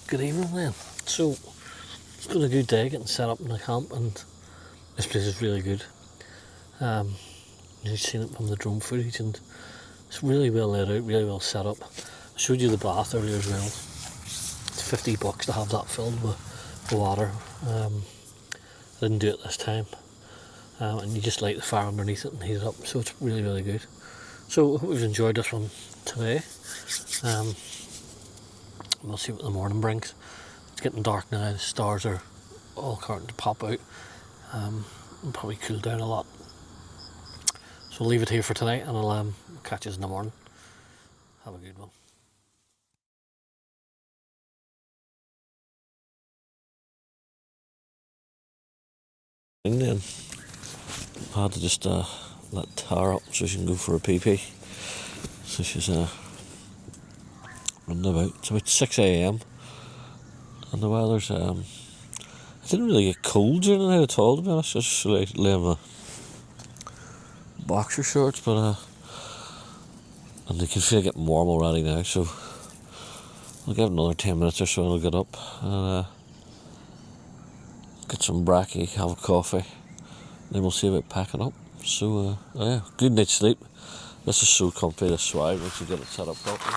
Good evening then. So, it's been a good day getting set up in the camp, and this place is really good. You've seen it from the drone footage, and it's really well laid out, really well set up. I showed you the bath earlier as well. It's $50 to have that filled with water. I didn't do it this time. And you just light the fire underneath it and heat it up, so it's really, really good. So I hope you've enjoyed this one today. We'll see what the morning brings. It's getting dark now, the stars are all starting to pop out. And probably cool down a lot. So we'll leave it here for tonight, and I'll catch you in the morning. Have a good one. And then I had to just let Tara up so she can go for a pee-pee. So she's running about. It's about 6 AM and the weather's it didn't really get cold during the night at all, to be honest. Just like laying my boxer shorts, but and you can feel it getting warm already now, so I'll give it another 10 minutes or so and I'll get up and get some bracky, have a coffee, then we'll see about packing up. So yeah, good night's sleep. This is so comfy, this swag, once you get it set up properly.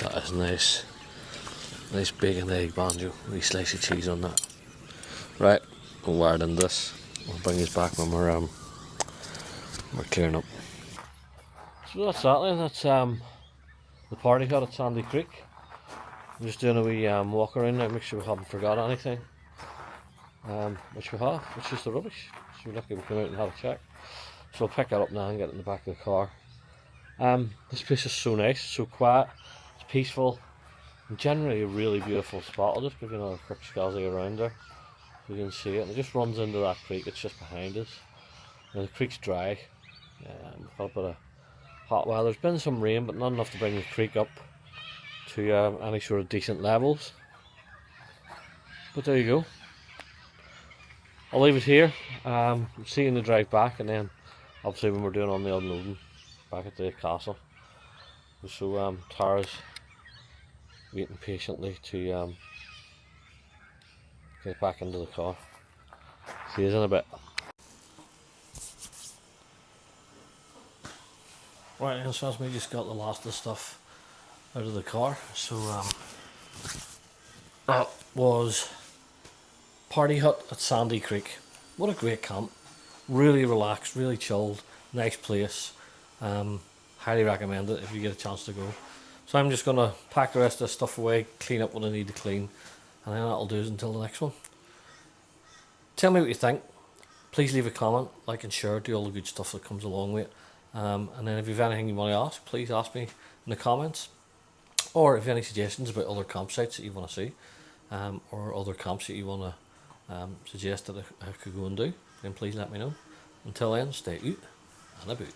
That is nice. Nice bacon egg banjo. Wee slice of cheese on that. Right, we'll wire it in this. We'll bring this back when we're clearing up. So that's that then. That's the party hut at Sandy Creek. I'm just doing a wee walk around now, make sure we haven't forgot anything. Which we have, it's just the rubbish. So we're lucky we came out and had a check. So I'll pick that up now and get it in the back of the car. This place is so nice, so quiet, it's peaceful, and generally a really beautiful spot. I'll just give you another quick scuzzy around there so you can see it. And it just runs into that creek, it's just behind us. Now the creek's dry, we've got a bit of hot weather. There's been some rain, but not enough to bring the creek up to any sort of decent levels. But there you go. I'll leave it here. See you in the drive back, and then obviously when we're doing on the unloading back at the castle. So Tara's waiting patiently to get back into the car. See you in a bit. Right, and so we just got the last of the stuff out of the car. So that was Party Hut at Sandy Creek. What a great camp. Really relaxed, really chilled, nice place. Highly recommend it if you get a chance to go. So I'm just going to pack the rest of the stuff away, clean up what I need to clean, and then that'll do it until the next one. Tell me what you think. Please leave a comment, like and share, do all the good stuff that comes along with it. And then if you have anything you want to ask, please ask me in the comments. Or if you have any suggestions about other campsites that you want to see, or other camps that you want to suggest that I could go and do, then please let me know. Until then, stay out and about.